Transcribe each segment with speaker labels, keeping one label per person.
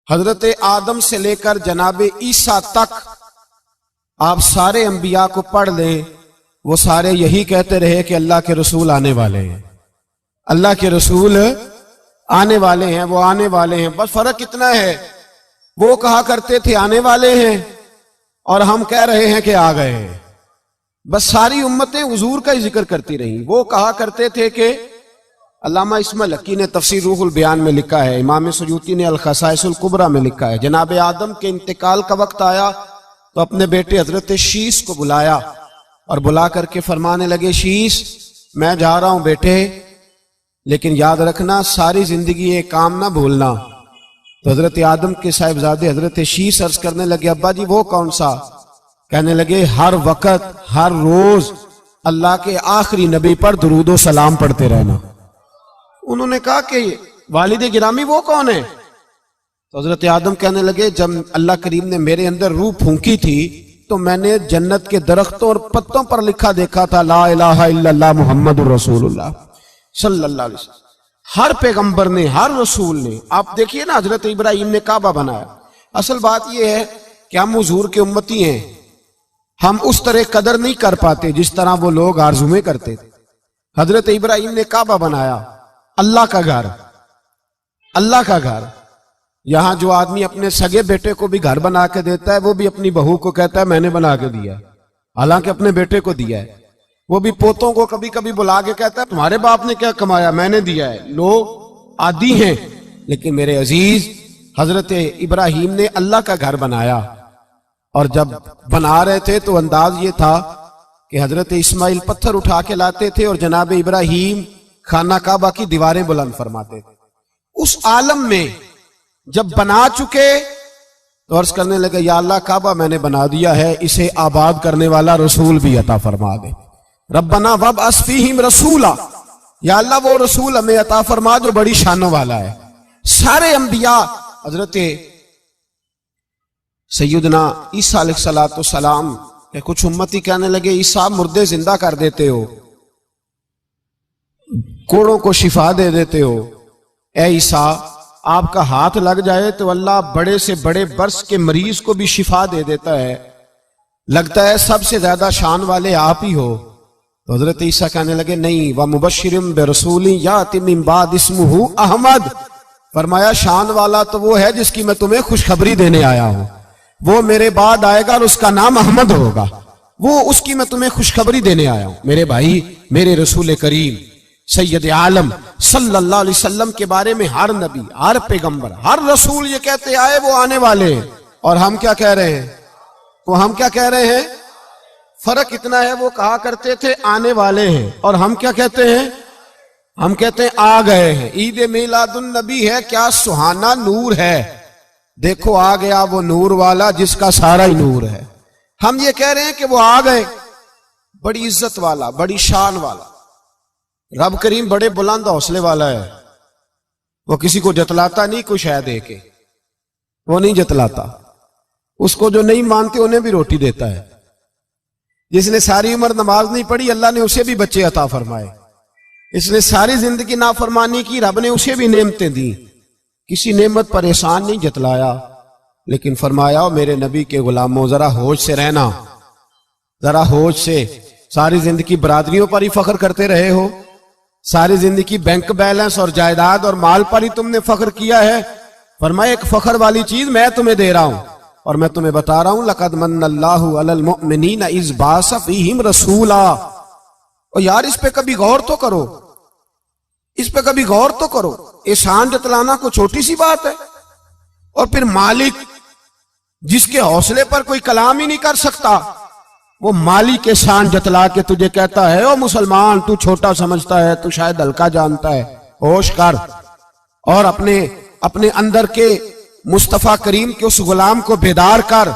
Speaker 1: حضرت آدم سے لے کر جناب عیسیٰ تک آپ سارے انبیاء کو پڑھ لیں، وہ سارے یہی کہتے رہے کہ اللہ کے رسول آنے والے ہیں، اللہ کے رسول آنے والے ہیں، وہ آنے والے ہیں۔ بس فرق اتنا ہے، وہ کہا کرتے تھے آنے والے ہیں اور ہم کہہ رہے ہیں کہ آ گئے ہیں۔ بس ساری امتیں حضور کا ہی ذکر کرتی رہیں۔ وہ کہا کرتے تھے کہ علامہ اسماعیل حقی نے تفسیر روح البیان میں لکھا ہے، امام سیوطی نے الخصائص الکبریٰ میں لکھا ہے، جناب آدم کے انتقال کا وقت آیا تو اپنے بیٹے حضرت شیس کو بلایا اور بلا کر کے فرمانے لگے، شیس میں جا رہا ہوں بیٹے، لیکن یاد رکھنا ساری زندگی یہ کام نہ بھولنا۔ تو حضرت آدم کے صاحبزادے حضرت شیس عرض کرنے لگے، ابا جی وہ کون سا؟ کہنے لگے ہر وقت ہر روز اللہ کے آخری نبی پر درود و سلام پڑھتے رہنا۔ انہوں نے کہا کہ والد گرامی وہ کون ہے؟ تو حضرت آدم کہنے لگے، جب اللہ کریم نے میرے اندر روح پھونکی تھی تو میں نے جنت کے درختوں اور پتوں پر لکھا دیکھا تھا لا الہ الا اللہ محمد الرسول اللہ صلی اللہ علیہ وسلم۔ ہر پیغمبر نے، ہر رسول نے، آپ دیکھیے نا حضرت ابراہیم نے کعبہ بنایا۔ اصل بات یہ ہے کہ ہم حضور کے امتی ہیں، ہم اس طرح قدر نہیں کر پاتے جس طرح وہ لوگ آرزویں کرتے تھے۔ حضرت ابراہیم نے کعبہ بنایا، اللہ کا گھر، اللہ کا گھر۔ یہاں جو آدمی اپنے سگے بیٹے کو بھی گھر بنا کے دیتا ہے، وہ بھی اپنی بہو کو کہتا ہے میں نے بنا کے دیا، حالانکہ اپنے بیٹے کو دیا ہے۔ وہ بھی پوتوں کو کبھی کبھی بلا کے کہتا ہے تمہارے باپ نے کیا کمایا، میں نے دیا ہے۔ لوگ عادی ہیں، لیکن میرے عزیز حضرت ابراہیم نے اللہ کا گھر بنایا، اور جب بنا رہے تھے تو انداز یہ تھا کہ حضرت اسماعیل پتھر اٹھا کے لاتے تھے اور جناب ابراہیم خانہ کعبہ کی دیواریں بلند فرماتے تھے۔ اس عالم میں جب بنا چکے تو عرض کرنے لگے یا اللہ کعبہ میں نے بنا دیا ہے، اسے آباد کرنے والا رسول بھی عطا فرما دے۔ ربنا وابعث فیہم رسولا، یا اللہ وہ رسول ہمیں عطا فرما جو بڑی شانوں والا ہے۔ سارے انبیاء حضرت سیدنا عیسیٰ علیہ السلام کہ کچھ امتی کہنے لگے عیسیٰ مردے زندہ کر دیتے ہو، کوڑوں کو شفا دے دیتے ہو، اے عیسیٰ آپ کا ہاتھ لگ جائے تو اللہ بڑے سے بڑے برس کے مریض کو بھی شفا دے دیتا ہے، لگتا ہے سب سے زیادہ شان والے آپ ہی ہو۔ تو حضرت عیسیٰ کہنے لگے نہیں، وَمُبَشِّرٍ بِرَسُولٍ يَأْتِي مِن بَعْدِهِ اسْمُهُ احمد، فرمایا شان والا تو وہ ہے جس کی میں تمہیں خوشخبری دینے آیا ہوں، وہ میرے بعد آئے گا اور اس کا نام احمد ہوگا، وہ اس کی میں تمہیں خوشخبری دینے آیا ہوں۔ میرے بھائی، میرے رسول کریم سید عالم صلی اللہ علیہ وسلم کے بارے میں ہر نبی، ہر پیغمبر، ہر رسول یہ کہتے آئے وہ آنے والے ہیں، اور ہم کیا کہہ رہے ہیں؟ وہ ہم کیا کہہ رہے ہیں؟ فرق اتنا ہے، وہ کہا کرتے تھے آنے والے ہیں، اور ہم کیا کہتے ہیں؟ ہم کہتے ہیں آ گئے ہیں۔ عید میلاد النبی ہے، کیا سہانا نور ہے، دیکھو آ گیا وہ نور والا جس کا سارا ہی نور ہے۔ ہم یہ کہہ رہے ہیں کہ وہ آ گئے، بڑی عزت والا، بڑی شان والا۔ رب کریم بڑے بلند حوصلے والا ہے، وہ کسی کو جتلاتا نہیں کوئی شے دے کے، وہ نہیں جتلاتا، اس کو جو نہیں مانتے انہیں بھی روٹی دیتا ہے۔ جس نے ساری عمر نماز نہیں پڑھی اللہ نے اسے بھی بچے عطا فرمائے، اس نے ساری زندگی نافرمانی کی رب نے اسے بھی نعمتیں دی، کسی نعمت پر احسان نہیں جتلایا، لیکن فرمایا میرے نبی کے غلاموں ذرا ہوش سے رہنا، ذرا ہوش سے۔ ساری زندگی برادریوں پر ہی فخر کرتے رہے ہو، ساری زندگی بینک بیلنس اور جائیداد اور مال پر ہی تم نے فخر کیا ہے، فرمایا ایک فخر والی چیز میں تمہیں دے رہا ہوں، اور میں تمہیں بتا رہا ہوں لَقَدْ مَنَّ اللَّهُ عَلَى الْمُؤْمِنِينَ إِذْ بَعَثَ فِيهِمْ رَسُولًا۔ اور یار اس پہ کبھی غور تو کرو، اس پہ کبھی غور تو کرو، احسان جتلانا کو چھوٹی سی بات ہے، اور پھر مالک جس کے حوصلے پر کوئی کلام ہی نہیں کر سکتا، وہ مالک احسان جتلا کے تجھے کہتا ہے او مسلمان تو چھوٹا سمجھتا ہے، تو شاید ہلکا جانتا ہے، ہوش کر، اور اپنے اندر کے مصطفیٰ کریم کے اس غلام کو بیدار کر۔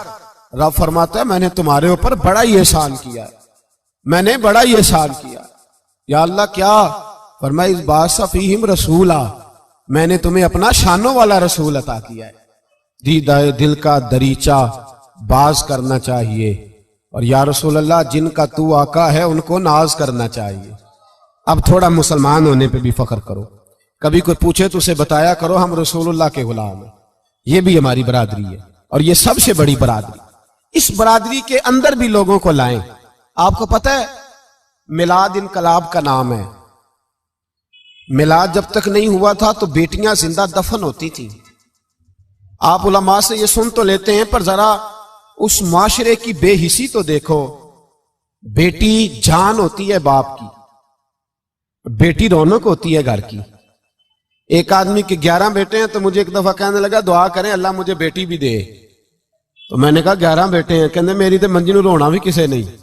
Speaker 1: رب فرماتا ہے میں نے تمہارے اوپر بڑا ہی احسان کیا ہے، میں نے بڑا ہی احسان کیا۔ یا اللہ کیا؟ فرمایا اس بَعَثَ فِيهِمْ رَسُولًا، میں نے تمہیں اپنا شانوں والا رسول عطا کیا ہے۔ دیدہ دل کا دریچہ باز کرنا چاہیے، اور یا رسول اللہ جن کا تو آقا ہے ان کو ناز کرنا چاہیے۔ اب تھوڑا مسلمان ہونے پہ بھی فخر کرو، کبھی کوئی پوچھے تو اسے بتایا کرو ہم رسول اللہ کے غلام ہیں۔ یہ بھی ہماری برادری ہے اور یہ سب سے بڑی برادری. اس برادری کے اندر بھی لوگوں کو لائیں. آپ کو پتہ ہے میلاد انقلاب کا نام ہے. میلاد جب تک نہیں ہوا تھا تو بیٹیاں زندہ دفن ہوتی تھیں. آپ علماء سے یہ سن تو لیتے ہیں پر ذرا اس معاشرے کی بے حسی تو دیکھو. بیٹی جان ہوتی ہے باپ کی, بیٹی رونق ہوتی ہے گھر کی. ایک آدمی کے 11 بیٹے ہیں تو مجھے ایک دفعہ کہنے لگا دعا کریں اللہ مجھے بیٹی بھی دے. تو میں نے کہا 11 بیٹے ہیں, کہنے میری تو منجی نو رونا بھی کسے نہیں,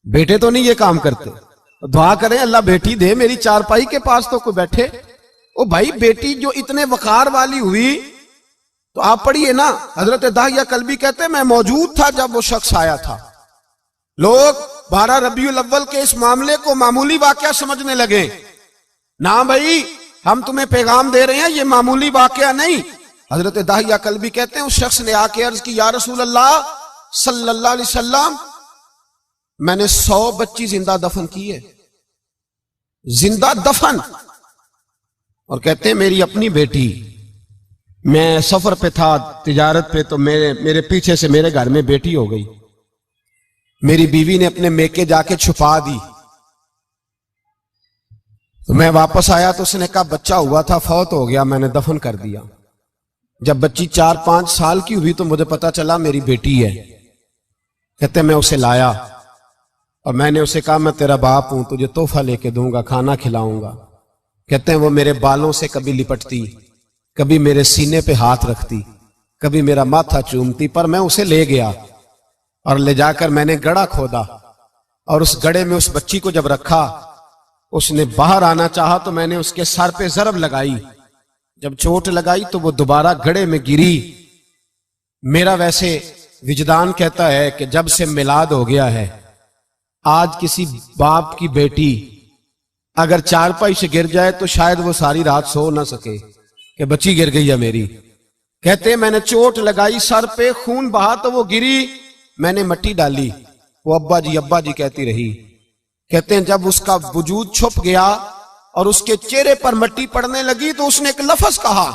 Speaker 1: بیٹے تو نہیں یہ کام کرتے. دعا کریں اللہ بیٹی دے, میری چارپائی کے پاس تو کوئی بیٹھے. او بھائی بیٹی جو اتنے وقار والی ہوئی تو آپ پڑھیے نا, حضرت داہیہ کلبی کہتے ہیں میں موجود تھا جب وہ شخص آیا تھا. لوگ 12 ربیع الاول کے اس معاملے کو معمولی واقعہ سمجھنے لگے. نہ بھائی ہم تمہیں پیغام دے رہے ہیں یہ معمولی واقعہ نہیں. حضرت داہیہ کلبی کہتے ہیں اس شخص نے آ کے عرض کی یا رسول اللہ صلی اللہ علیہ وسلم میں نے 100 بچی زندہ دفن کی ہے, زندہ دفن. اور کہتے ہیں میری اپنی بیٹی, میں سفر پہ تھا تجارت پہ, تو میرے پیچھے سے میرے گھر میں بیٹی ہو گئی. میری بیوی نے اپنے میکے جا کے چھپا دی. تو میں واپس آیا تو اس نے کہا بچہ ہوا تھا فوت ہو گیا, میں نے دفن کر دیا. جب بچی 4-5 سال کی ہوئی تو مجھے پتا چلا میری بیٹی ہے. کہتے ہیں میں اسے لایا اور میں نے اسے کہا میں تیرا باپ ہوں, تجھے تحفہ لے کے دوں گا, کھانا کھلاؤں گا. کہتے ہیں وہ میرے بالوں سے کبھی لپٹتی, کبھی میرے سینے پہ ہاتھ رکھتی, کبھی میرا ماتھا چومتی. پر میں اسے لے گیا اور لے جا کر میں نے گڑھا کھودا اور اس گڑھے میں اس بچی کو جب رکھا, اس نے باہر آنا چاہا تو میں نے اس کے سر پہ ضرب لگائی. جب چوٹ لگائی تو وہ دوبارہ گڑھے میں گری. میرا ویسے وجدان کہتا ہے کہ جب سے میلاد ہو گیا ہے آج کسی باپ کی بیٹی اگر چارپائی سے گر جائے تو شاید وہ ساری رات سو نہ سکے کہ بچی گر گئی ہے میری. کہتے ہیں میں نے چوٹ لگائی سر پہ, خون بہا تو وہ گری, میں نے مٹی ڈالی, وہ ابا جی کہتی رہی. کہتے ہیں جب اس کا وجود چھپ گیا اور اس کے چہرے پر مٹی پڑنے لگی تو اس نے ایک لفظ کہا,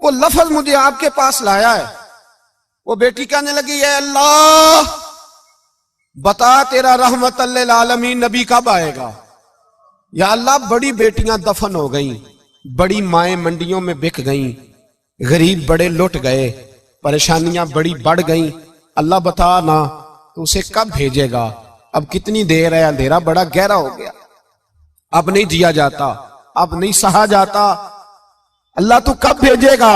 Speaker 1: وہ لفظ مجھے آپ کے پاس لایا ہے. وہ بیٹی کہنے لگی اے اللہ بتا تیرا رحمت للعالمین نبی کب آئے گا. یا اللہ بڑی بیٹیاں دفن ہو گئیں, بڑی مائیں منڈیوں میں بک گئیں, غریب بڑے لٹ گئے, پریشانیاں بڑی بڑھ گئیں. اللہ بتا نا تو اسے کب بھیجے گا. اب کتنی دیر ہے, اندھیرا بڑا گہرا ہو گیا, اب نہیں جیا جاتا, اب نہیں سہا جاتا, اللہ تو کب بھیجے گا.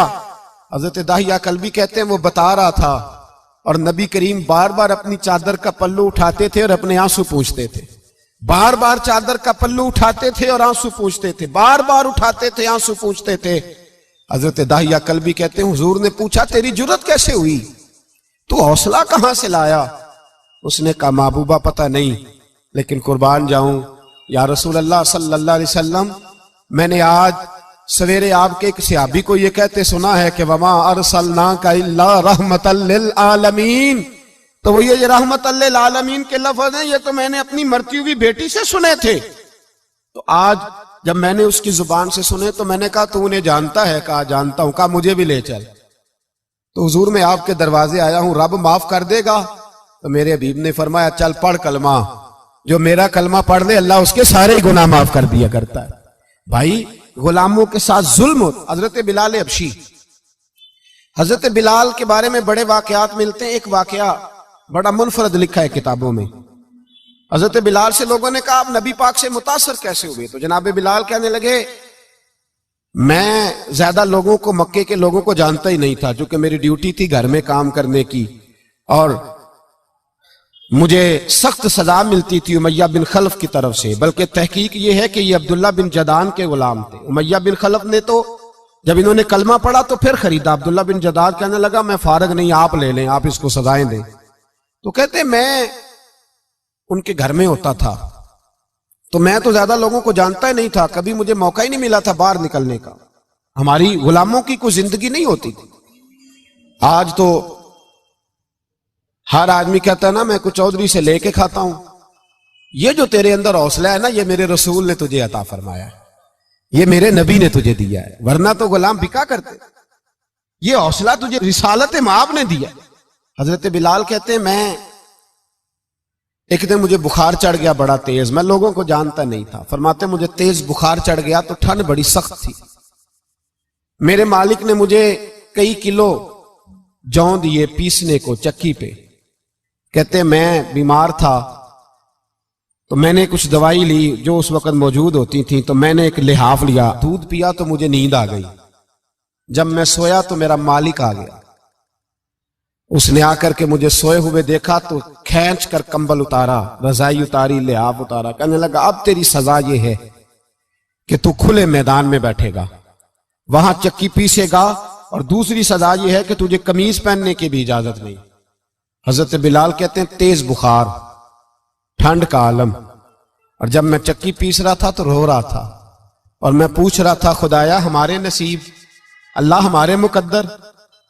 Speaker 1: حضرت داہیہ کلبی کہتے ہیں وہ بتا رہا تھا اور نبی کریم بار بار اپنی چادر کا پلو اٹھاتے تھے اور اپنے آنسو پوچھتے تھے. بار بار چادر کا پلو اٹھاتے تھے اور آنسو پوچھتے تھے, بار بار اٹھاتے تھے آنسو پوچھتے تھے. حضرت داہیہ کلبی کہتے ہیں حضور نے پوچھا تیری جرت کیسے ہوئی, تو حوصلہ کہاں سے لایا. اس نے کہا محبوبہ پتہ نہیں, لیکن قربان جاؤں یا رسول اللہ صلی اللہ علیہ وسلم میں نے آج سویرے آپ کے ایک صحابی کو یہ کہتے سنا ہے کہ وما ارسلناک الا رحمتا للعالمین. تو وہ یہ رحمت للعالمین کے لفظ ہیں, یہ تو میں نے اپنی مرتی ہوئی بیٹی سے سنے تھے. تو آج جب میں نے اس کی زبان سے سنے تو میں نے کہا تو انہیں جانتا ہے. کہا جانتا ہوں. کہا مجھے بھی لے چل. تو حضور میں آپ کے دروازے آیا ہوں, رب معاف کر دے گا. تو میرے حبیب نے فرمایا چل پڑھ کلمہ, جو میرا کلمہ پڑھ لے اللہ اس کے سارے گناہ معاف کر دیا کرتا ہے. بھائی غلاموں کے ساتھ ظلم ہوتا. حضرت بلال حبشی, حضرت بلال کے بارے میں بڑے واقعات ملتے ہیں. ایک واقعہ بڑا منفرد لکھا ہے کتابوں میں. حضرت بلال سے لوگوں نے کہا آپ نبی پاک سے متاثر کیسے ہوئے. تو جناب بلال کہنے لگے میں زیادہ لوگوں کو مکے کے لوگوں کو جانتا ہی نہیں تھا, چونکہ میری ڈیوٹی تھی گھر میں کام کرنے کی اور مجھے سخت سزا ملتی تھی امیہ بن خلف کی طرف سے. بلکہ تحقیق یہ ہے کہ یہ عبداللہ بن جدان کے غلام تھے. امیہ بن خلف نے تو جب انہوں نے کلمہ پڑھا تو پھر خریدا. عبداللہ بن جدان کہنے لگا میں فارغ نہیں, آپ لے لیں, آپ اس کو سزائیں دیں. تو کہتے میں ان کے گھر میں ہوتا تھا تو میں تو زیادہ لوگوں کو جانتا ہی نہیں تھا, کبھی مجھے موقع ہی نہیں ملا تھا باہر نکلنے کا. ہماری غلاموں کی کوئی زندگی نہیں ہوتی تھی. آج تو ہر آدمی کہتا ہے نا میں کچھ چودھری سے لے کے کھاتا ہوں. یہ جو تیرے اندر حوصلہ ہے نا یہ میرے رسول نے تجھے عطا فرمایا ہے, یہ میرے نبی نے تجھے دیا ہے, ورنہ تو غلام بکا کرتے. یہ حوصلہ تجھے رسالت مآب نے دیا. حضرت بلال کہتے ہیں میں ایک دن مجھے بخار چڑھ گیا بڑا تیز، میں لوگوں کو جانتا نہیں تھا. فرماتے مجھے تیز بخار چڑھ گیا تو ٹھنڈ بڑی سخت تھی. میرے مالک نے مجھے کئی کلو جوں دیے پیسنے کو چکی پہ. کہتے میں بیمار تھا تو میں نے کچھ دوائی لی جو اس وقت موجود ہوتی تھی، تو میں نے ایک لحاف لیا، دودھ پیا تو مجھے نیند آ گئی. جب میں سویا تو میرا مالک آ گیا. اس نے آ کر کے مجھے سوئے ہوئے دیکھا تو کھینچ کر کمبل اتارا، رضائی اتاری، لحاف اتارا. کہنے لگا اب تیری سزا یہ ہے کہ تو کھلے میدان میں بیٹھے گا، وہاں چکی پیسے گا، اور دوسری سزا یہ ہے کہ تجھے قمیض پہننے کی بھی اجازت نہیں. حضرت بلال کہتے ہیں تیز بخار، ٹھنڈ کا عالم، اور جب میں چکی پیس رہا تھا تو رو رہا تھا، اور میں پوچھ رہا تھا خدایا ہمارے نصیب، اللہ ہمارے مقدر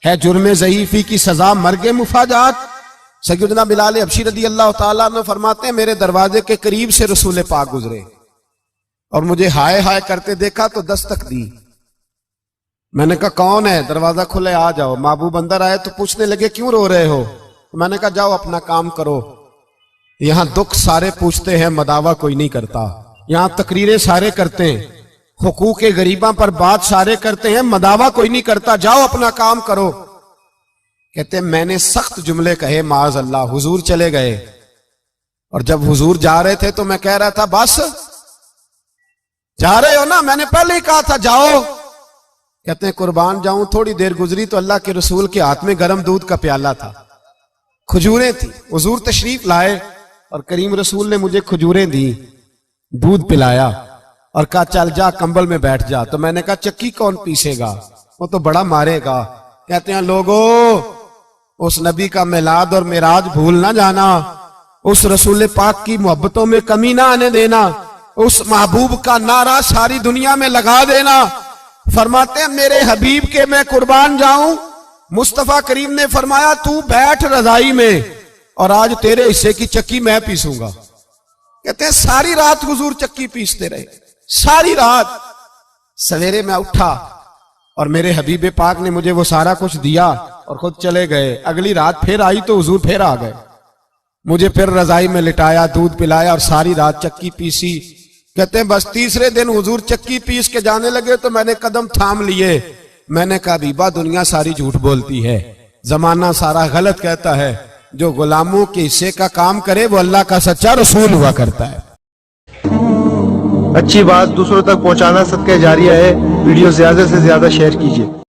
Speaker 1: ہے جرم ضعیفی کی سزا مرگ مفاجات. سیدنا بلال حبشی رضی اللہ تعالیٰ عنہ فرماتے ہیں میرے دروازے کے قریب سے رسول پاک گزرے اور مجھے ہائے ہائے کرتے دیکھا تو دستک دی. میں نے کہا کون ہے؟ دروازہ کھلے آ جاؤ. محبوب اندر آئے تو پوچھنے لگے کیوں رو رہے ہو؟ میں نے کہا جاؤ اپنا کام کرو. یہاں دکھ سارے پوچھتے ہیں، مداوع کوئی نہیں کرتا. یہاں تقریریں سارے کرتے ہیں، حقوق غریباں پر بات سارے کرتے ہیں، مداوع کوئی نہیں کرتا. جاؤ اپنا کام کرو. کہتے ہیں میں نے سخت جملے کہے معاذ اللہ. حضور چلے گئے، اور جب حضور جا رہے تھے تو میں کہہ رہا تھا بس جا رہے ہو نا، میں نے پہلے ہی کہا تھا جاؤ. کہتے ہیں قربان جاؤں، تھوڑی دیر گزری تو اللہ کے رسول کے ہاتھ میں گرم دودھ کا پیالہ تھا، کھجوریں تھی. حضور تشریف لائے اور کریم رسول نے مجھے کھجوریں دی، دودھ پلایا اور کہا چل جا کمبل میں بیٹھ جا. تو میں نے کہا چکی کون پیسے گا؟ وہ تو بڑا مارے گا. کہتے ہیں لوگو اس نبی کا میلاد اور معراج بھول نہ جانا، اس رسول پاک کی محبتوں میں کمی نہ آنے دینا، اس محبوب کا نعرہ ساری دنیا میں لگا دینا. فرماتے ہیں میرے حبیب کے میں قربان جاؤں، مصطفیٰ کریم نے فرمایا تو بیٹھ رضائی میں اور آج تیرے حصے کی چکی میں پیسوں گا. کہتے ہیں ساری رات حضور چکی پیستے رہے، ساری رات. سویرے میں اٹھا اور میرے حبیب پاک نے مجھے وہ سارا کچھ دیا اور خود چلے گئے. اگلی رات پھر آئی تو حضور پھر آ گئے، مجھے پھر رضائی میں لٹایا، دودھ پلایا اور ساری رات چکی پیسی. کہتے ہیں بس تیسرے دن حضور چکی پیس کے جانے لگے تو میں نے قدم تھام لیے. میں نے کہا حبیبہ دنیا ساری جھوٹ بولتی ہے، زمانہ سارا غلط کہتا ہے، جو غلاموں کے حصے کا کام کرے وہ اللہ کا سچا رسول ہوا کرتا ہے.
Speaker 2: اچھی بات دوسروں تک پہنچانا صدقہ جاریہ ہے. ویڈیو زیادہ سے زیادہ شیئر کیجیے.